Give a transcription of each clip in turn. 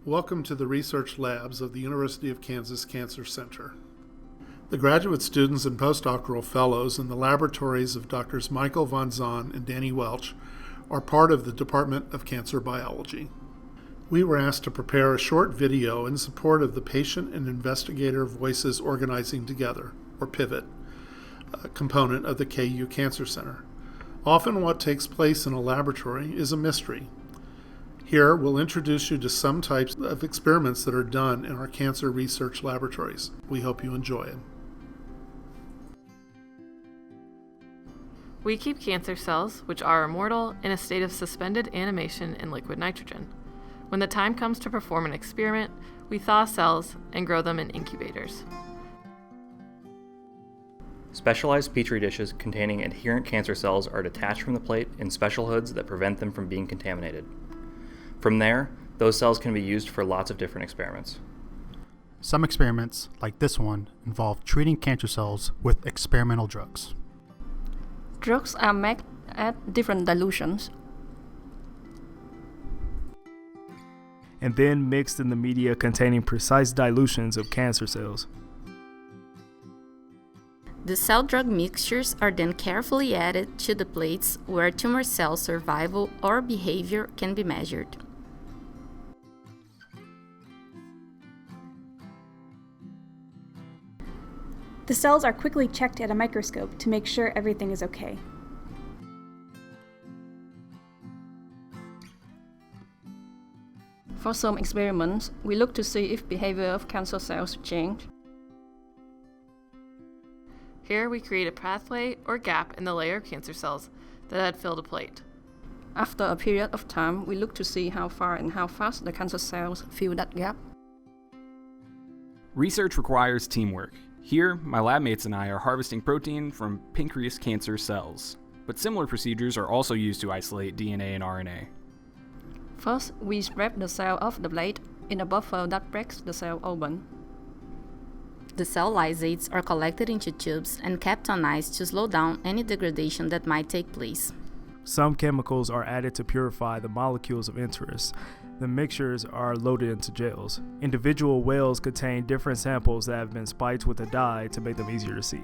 Welcome to the research labs of the University of Kansas Cancer Center. The graduate students and postdoctoral fellows in the laboratories of Drs. Michael Vansaun and Danny Welch are part of the Department of Cancer Biology. We were asked to prepare a short video in support of the Patient and Investigator Voices Organizing Together, or PIVOT, component of the KU Cancer Center. Often what takes place in a laboratory is a mystery. Here, we'll introduce you to some types of experiments that are done in our cancer research laboratories. We hope you enjoy it. We keep cancer cells, which are immortal, in a state of suspended animation in liquid nitrogen. When the time comes to perform an experiment, we thaw cells and grow them in incubators. Specialized petri dishes containing adherent cancer cells are detached from the plate in special hoods that prevent them from being contaminated. From there, those cells can be used for lots of different experiments. Some experiments, like this one, involve treating cancer cells with experimental drugs. Drugs are made at different dilutions and then mixed in the media containing precise dilutions of cancer cells. The cell drug mixtures are then carefully added to the plates where tumor cell survival or behavior can be measured. The cells are quickly checked at a microscope to make sure everything is okay. For some experiments, we look to see if behavior of cancer cells change. Here we create a pathway or gap in the layer of cancer cells that had filled a plate. After a period of time, we look to see how far and how fast the cancer cells fill that gap. Research requires teamwork. Here, my lab mates and I are harvesting protein from pancreas cancer cells, but similar procedures are also used to isolate DNA and RNA. First, we strip the cell off the plate in a buffer that breaks the cell open. The cell lysates are collected into tubes and kept on ice to slow down any degradation that might take place. Some chemicals are added to purify the molecules of interest. The mixtures are loaded into gels. Individual wells contain different samples that have been spiked with a dye to make them easier to see.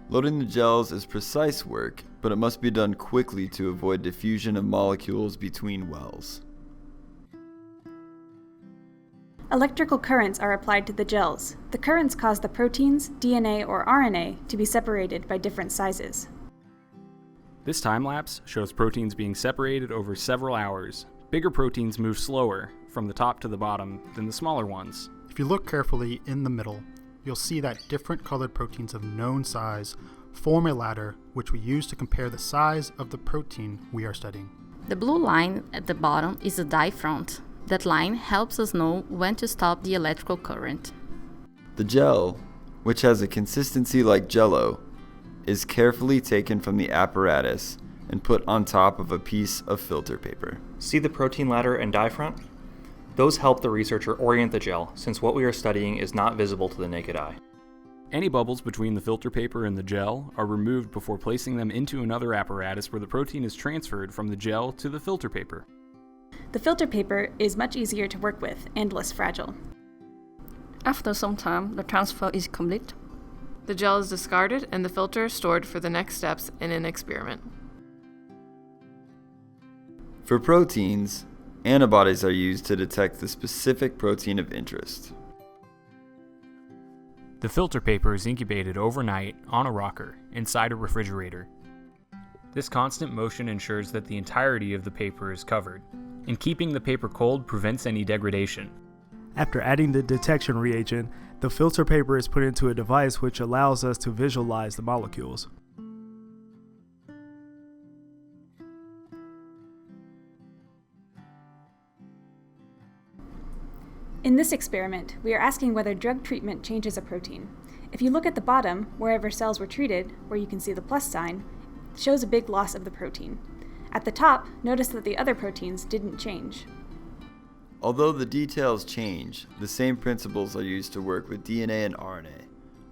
Loading the gels is precise work, but it must be done quickly to avoid diffusion of molecules between wells. Electrical currents are applied to the gels. The currents cause the proteins, DNA, or RNA to be separated by different sizes. This time lapse shows proteins being separated over several hours. Bigger proteins move slower from the top to the bottom than the smaller ones. If you look carefully in the middle, you'll see that different colored proteins of known size form a ladder which we use to compare the size of the protein we are studying. The blue line at the bottom is a dye front. That line helps us know when to stop the electrical current. The gel, which has a consistency like Jell-O, is carefully taken from the apparatus and put on top of a piece of filter paper. See the protein ladder and dye front? Those help the researcher orient the gel, since what we are studying is not visible to the naked eye. Any bubbles between the filter paper and the gel are removed before placing them into another apparatus where the protein is transferred from the gel to the filter paper. The filter paper is much easier to work with and less fragile. After some time, the transfer is complete. The gel is discarded and the filter is stored for the next steps in an experiment. For proteins, antibodies are used to detect the specific protein of interest. The filter paper is incubated overnight on a rocker inside a refrigerator. This constant motion ensures that the entirety of the paper is covered, and keeping the paper cold prevents any degradation. After adding the detection reagent, the filter paper is put into a device which allows us to visualize the molecules. In this experiment, we are asking whether drug treatment changes a protein. If you look at the bottom, wherever cells were treated, where you can see the plus sign, it shows a big loss of the protein. At the top, notice that the other proteins didn't change. Although the details change, the same principles are used to work with DNA and RNA,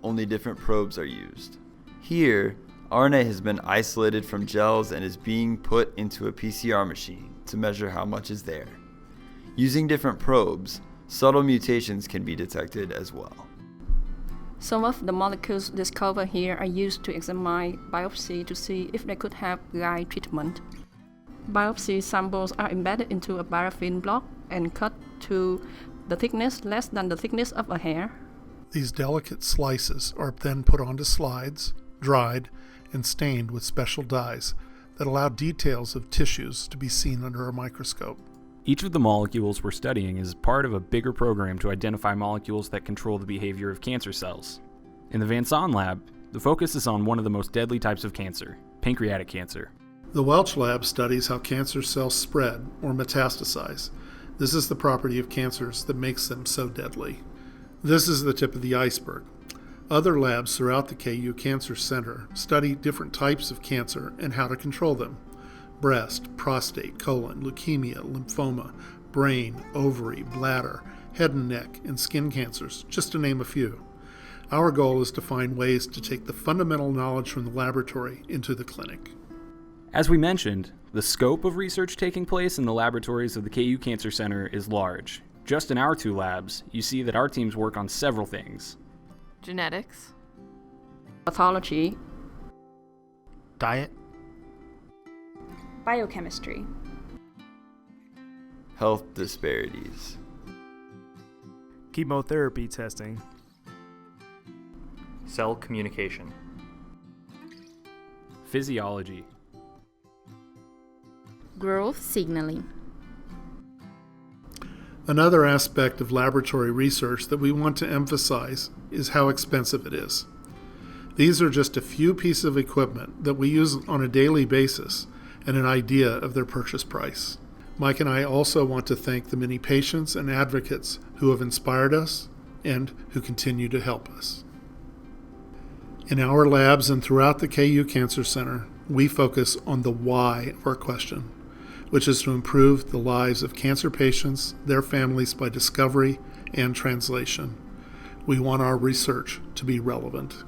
only different probes are used. Here, RNA has been isolated from gels and is being put into a PCR machine to measure how much is there. Using different probes, Subtle mutations can be detected as well. Some of the molecules discovered here are used to examine biopsy to see if they could have guide treatment. Biopsy samples are embedded into a paraffin block and cut to the thickness less than the thickness of a hair. These delicate slices are then put onto slides, dried, and stained with special dyes that allow details of tissues to be seen under a microscope. Each of the molecules we're studying is part of a bigger program to identify molecules that control the behavior of cancer cells. In the Vansaun lab, the focus is on one of the most deadly types of cancer, pancreatic cancer. The Welch lab studies how cancer cells spread or metastasize. This is the property of cancers that makes them so deadly. This is the tip of the iceberg. Other labs throughout the KU Cancer Center study different types of cancer and how to control them. Breast, prostate, colon, leukemia, lymphoma, brain, ovary, bladder, head and neck, and skin cancers, just to name a few. Our goal is to find ways to take the fundamental knowledge from the laboratory into the clinic. As we mentioned, the scope of research taking place in the laboratories of the KU Cancer Center is large. Just in our 2 labs, you see that our teams work on several things. Genetics, Pathology, Diet, Biochemistry, Health disparities. Chemotherapy testing, Cell communication. Physiology, Growth signaling. Another aspect of laboratory research that we want to emphasize is how expensive it is. These are just a few pieces of equipment that we use on a daily basis and an idea of their purchase price. Mike and I also want to thank the many patients and advocates who have inspired us and who continue to help us. In our labs and throughout the KU Cancer Center, we focus on the why of our question, which is to improve the lives of cancer patients, their families by discovery and translation. We want our research to be relevant.